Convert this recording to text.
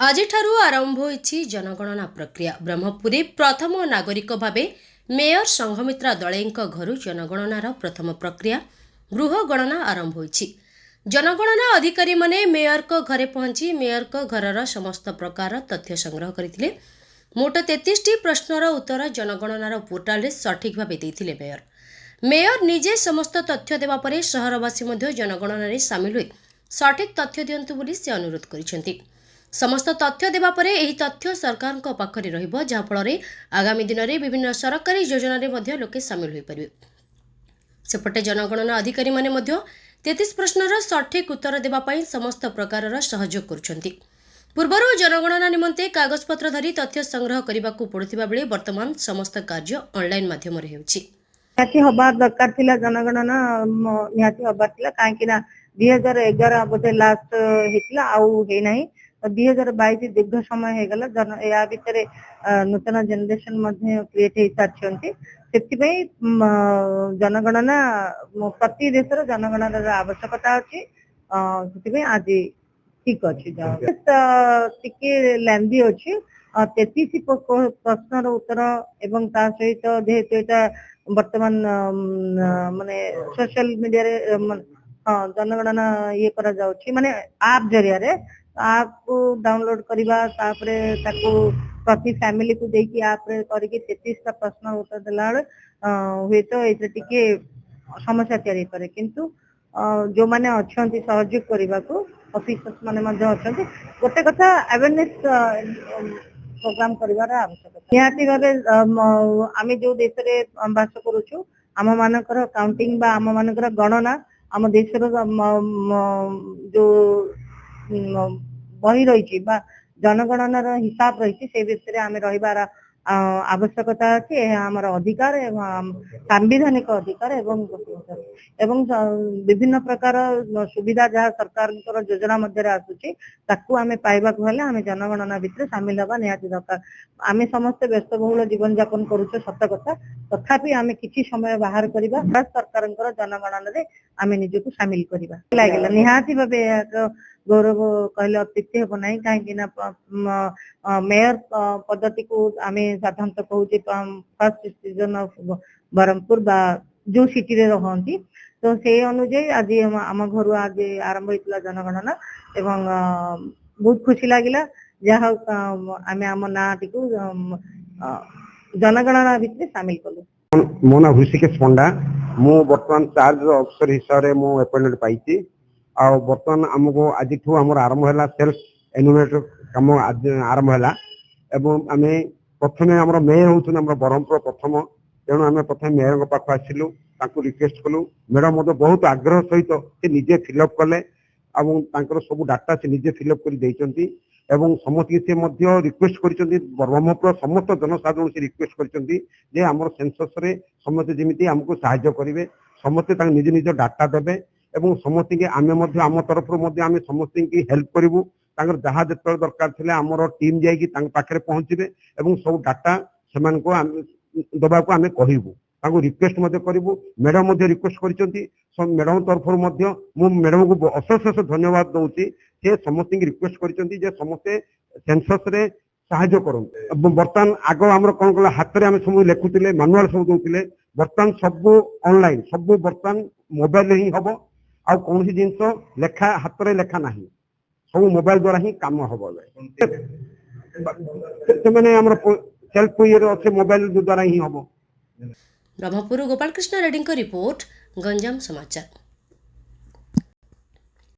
ଆଜିଠାରୁ ଆରମ୍ଭ ହୋଇଛି ଜନଗଣନା ପ୍ରକ୍ରିୟା। ବ୍ରହ୍ମପୁରୀ ପ୍ରଥମ ନାଗରିକ ଭାବେ ମେୟର ସଂଘମିତ୍ରା ଦଳେଇଙ୍କ ଘରୁ ଜନଗଣନାର ପ୍ରଥମ ପ୍ରକ୍ରିୟା ଗୃହ ଗଣନା ଆରମ୍ଭ ହୋଇଛି। ଜନଗଣନା ଅଧିକାରୀମାନେ ମେୟରଙ୍କ ଘରେ ପହଞ୍ଚି ମେୟରଙ୍କ ଘରର ସମସ୍ତ ପ୍ରକାର ତଥ୍ୟ ସଂଗ୍ରହ କରିଥିଲେ। ମୋଟ 33ଟି ପ୍ରଶ୍ନର ଉତ୍ତର ଜନଗଣନାର ପୋର୍ଟାଲରେ ସଠିକ୍ ଭାବେ ଦେଇଥିଲେ ମେୟର ନିଜେ ସମସ୍ତ ତଥ୍ୟ ଦେବା ପରେ ସହରବାସୀ ମଧ୍ୟ ଜନଗଣନାରେ ସାମିଲ ହୋଇ ସଠିକ୍ ତଥ୍ୟ ଦିଅନ୍ତୁ ବୋଲି ସେ ଅନୁରୋଧ କରିଛନ୍ତି। ସମସ୍ତ ତଥ୍ୟ ଦେବା ପରେ ଏହି ତଥ୍ୟ ସରକାରଙ୍କ ପାଖରେ ରହିବ, ଯାହାଫଳରେ ଆଗାମୀ ଦିନରେ ବିଭିନ୍ନ ସରକାରୀ ଯୋଜନାରେ ମଧ୍ୟ ଲୋକେ ସାମିଲ ହୋଇପାରିବେ। ସେପଟେ ଜନଗଣନା ଅଧିକାରୀମାନେ ମଧ୍ୟ 33 ପ୍ରଶ୍ନର ସଠିକ୍ ଉତ୍ତର ଦେବା ପାଇଁ ସମସ୍ତ ପ୍ରକାରର ସହଯୋଗ କରୁଛନ୍ତି। ପୂର୍ବରୁ ଜନଗଣନା ନିମନ୍ତେ କାଗଜପତ୍ର ଧରି ତଥ୍ୟ ସଂଗ୍ରହ କରିବାକୁ ପଡୁଥିବା ବେଳେ ବର୍ତ୍ତମାନ ସମସ୍ତ କାର୍ଯ୍ୟ ଅନଲାଇନ ମାଧ୍ୟମରେ ହେଉଛି। ନିହାତି ହବାର ଦରକାର ଥିଲା, ଜନଗଣନା ନିହାତି ହବାର ଥିଲା, କାହିଁକି ନା 2011 ବୋଧେ ଲାଷ୍ଟ ହେଇଥିଲା, ଆଉ ହେଇନାହିଁ। 2022 ଦୀର୍ଘ ସମୟ ହେଇଗଲା। ଏହା ଭିତରେ ନୂତନ ଜେନେରେସନ ମଧ୍ୟ କ୍ରିଏଟ ହେଇସାରିଛନ୍ତି। ସେଥିପାଇଁ ଜନଗଣନା ପ୍ରତି ଦେଶର ଜନଗଣନାର ଆବଶ୍ୟକତା ଅଛି। ସେଥିପାଇଁ ଆଜି ଠିକ ଅଛି, ଟିକେ ଲେନ୍ଦି ଅଛି। 33 ପ୍ରଶ୍ନର ଉତ୍ତର ଏବଂ ତା ସହିତ ଯେହେତୁ ଏଇଟା ବର୍ତ୍ତମାନ ମାନେ ସୋସିଆଲ ମିଡିଆରେ ଜନଗଣନା ଇଏ କରାଯାଉଛି, ମାନେ ଆପ୍ ଜରିଆରେ ଆପ୍ କୁ ଡାଉନଲୋଡ କରିବା, ତାପରେ ତାକୁ ପ୍ରତି ଫ୍ୟାମିଲି କୁ ଦେଇକି ଆପ୍ ରେ କରିକି 33ଟା ପ୍ରଶ୍ନ ଉତ୍ତର ଦେଲା ବେଳେ ହୁଏତ ଏଇଟା ଟିକେ ସମସ୍ୟା ତିଆରି ହେଇପାରେ, କିନ୍ତୁ ଯୋଉମାନେ ଅଛନ୍ତି ସହଯୋଗ କରିବାକୁ ଅଫିସର୍ସ ମାନେ ମଧ୍ୟ ଅଛନ୍ତି। ଗୋଟେ କଥା, ଆୱାରନେସ୍ ପ୍ରୋଗ୍ରାମ କରିବାର ଆବଶ୍ୟକତା ନିହାତି ଭାବେ। ଆମେ ଯୋଉ ଦେଶରେ ବାସ କରୁଛୁ, ଆମ ମାନଙ୍କର କାଉଣ୍ଟିଂ ବା ଆମ ମାନଙ୍କର ଗଣନା ଆମ ଦେଶର ଯୋଉ ବହି ରହିଛି ବା ଜନଗଣନାର ହିସାବ ରହିଛି, ସେ ବିଷୟରେ ଆମେ ରହିବାର ଆବଶ୍ୟକତା ଅଛି। ଏହା ଆମର ଅଧିକାର ଏବଂ ସାମ୍ବିଧାନିକ ଅଧିକାର ଏବଂ ବିଭିନ୍ନ ପ୍ରକାର ସୁବିଧା ଯାହା ସରକାରଙ୍କର ଯୋଜନା ମଧ୍ୟରେ ଆସୁଛି, ତାକୁ ଆମେ ପାଇବାକୁ ହେଲେ ଆମେ ଜନଗଣନା ଭିତରେ ସାମିଲ ହେବା ନିହାତି ଦରକାର। ଆମେ ସମସ୍ତେ ବ୍ୟସ୍ତବହୁଳ ଜୀବନ ଯାପନ କରୁଛୁ, ସତ କଥା, ତଥାପି ଆମେ କିଛି ସମୟ ବାହାର କରିବା, ସରକାରଙ୍କର ଜନଗଣନାରେ ଆମେ ନିଜକୁ ସାମିଲ କରିବା ଲାଗିଲା। ନିହାତି ଭାବେ ଏହାର ଗୌରବ କହିଲେ ଅତ୍ୟୁକ୍ତି ହେବ ନାହିଁ, କାହିଁକି ନା ମେୟର ପଦଟିକୁ ଆମେ ସାଧାରଣତଃ କହୁଛେ ଫାର୍ଷ୍ଟ ସିଟିଜେନ ଅଫ ବ୍ରହ୍ମପୁର ବା ଯୋଉ ସିଟିରେ ରହନ୍ତି, ତ ସେଇ ଅନୁଯାୟୀ ଆଜି ଆମ ଘରୁ ଆଜି ଆରମ୍ଭ ହେଇଥିଲା ଜନଗଣନା ଏବଂ ବହୁତ ଖୁସି ଲାଗିଲା। ଯାହା ହଉ ଆମେ ଆମ ନାଁଟିକୁ ଜନଗଣନା ଭିତରେ ସାମିଲ କଲୁ। ମୋ ନାଁ ହୃଷିକେଶ ପଣ୍ଡା। ମୁଁ ବର୍ତ୍ତମାନ ଚାର୍ଜ ଅଫିସର ହିସାବରେ ମୁଁ ଆପଏଣ୍ଟମେଣ୍ଟ ପାଇଛି। ଆଉ ବର୍ତ୍ତମାନ ଆମକୁ ଆଜିଠୁ ଆମର ଆରମ୍ଭ ହେଲା ସେଲ୍ଫ ଏନୁମରେଟର କାମ ଆରମ୍ଭ ହେଲା ଏବଂ ଆମେ ପ୍ରଥମେ ଆମର ମେୟର ହେଉଛନ୍ତି ଆମର ବ୍ରହ୍ମପୁର ପ୍ରଥମ, ତେଣୁ ଆମେ ପ୍ରଥମେ ମେୟରଙ୍କ ପାଖକୁ ଆସିଲୁ, ତାଙ୍କୁ ରିକ୍ୱେଷ୍ଟ କଲୁ। ମ୍ୟାଡାମ ମଧ୍ୟ ବହୁତ ଆଗ୍ରହ ସହିତ ସେ ନିଜେ ଫିଲ୍ଅପ୍ କଲେ ଏବଂ ତାଙ୍କର ସବୁ ଡାଟା ସେ ନିଜେ ଫିଲ୍ଅପ୍ କରି ଦେଇଛନ୍ତି ଏବଂ ସମସ୍ତଙ୍କୁ ସେ ମଧ୍ୟ ରିକ୍ୱେଷ୍ଟ କରିଛନ୍ତି, ବ୍ରହ୍ମପୁର ସମସ୍ତ ଜନସାଧାରଣଙ୍କୁ ସେ ରିକ୍ୱେଷ୍ଟ କରିଛନ୍ତି ଯେ ଆମର ସେନ୍ସସରେ ସମସ୍ତେ ଯେମିତି ଆମକୁ ସାହାଯ୍ୟ କରିବେ, ସମସ୍ତେ ତାଙ୍କ ନିଜ ନିଜ ଡାଟା ଦେବେ ଏବଂ ସମସ୍ତଙ୍କୁ ଆମେ ମଧ୍ୟ ଆମ ତରଫରୁ ମଧ୍ୟ ଆମେ ସମସ୍ତଙ୍କୁ ହେଲ୍ପ କରିବୁ। ତାଙ୍କର ଯାହା ଯେତେବେଳେ ଦରକାର ଥିଲେ ଆମର ଟିମ୍ ଯାଇକି ତାଙ୍କ ପାଖରେ ପହଞ୍ଚିବେ ଏବଂ ସବୁ ଡାଟା ସେମାନଙ୍କୁ ଦେବାକୁ ଆମେ କହିବୁ, ତାଙ୍କୁ ରିକ୍ୱେଷ୍ଟ ମଧ୍ୟ କରିବୁ। ମ୍ୟାଡାମ ମଧ୍ୟ ରିକ୍ୱେଷ୍ଟ କରିଛନ୍ତି, ମ୍ୟାଡାମ ତରଫରୁ ମଧ୍ୟ ମୁଁ ମ୍ୟାଡାମକୁ ଅଶେଷ ଧନ୍ୟବାଦ ଦଉଛି। ସେ ସମସ୍ତଙ୍କୁ ରିକ୍ୱେଷ୍ଟ କରିଛନ୍ତି ଯେ ସମସ୍ତେ ସେନ୍ସସରେ ସାହାଯ୍ୟ କରନ୍ତୁ। ବର୍ତ୍ତମାନ ଆଗ ଆମର କଣ କଲା, ହାତରେ ଆମେ ସବୁ ଲେଖୁଥିଲେ, ମାନୁଆଲ ସବୁ ଦଉଥିଲେ, ବର୍ତ୍ତମାନ ସବୁ ଅନଲାଇନ, ସବୁ ବର୍ତ୍ତମାନ ମୋବାଇଲରେ ହିଁ ହବ। ଆଉ କୌଣସି ଜିନିଷ ଲେଖା ହାତରେ ଲେଖା ନାହିଁ, ସବୁ ମୋବାଇଲ ଦ୍ଵାରା ହିଁ କାମ ହବ। ସେମାନେ ଆମର ସେଲ୍ଫ ଇଏରେ ଅଛି, ମୋବାଇଲ ଦ୍ଵାରା ହିଁ ହବ। ବ୍ରହ୍ମପୁର ଗୋପାଳକୃଷ୍ଣ ରେଡ୍ଡୀଙ୍କ ରିପୋର୍ଟ, ଗଞ୍ଜାମ ସମାଚାର।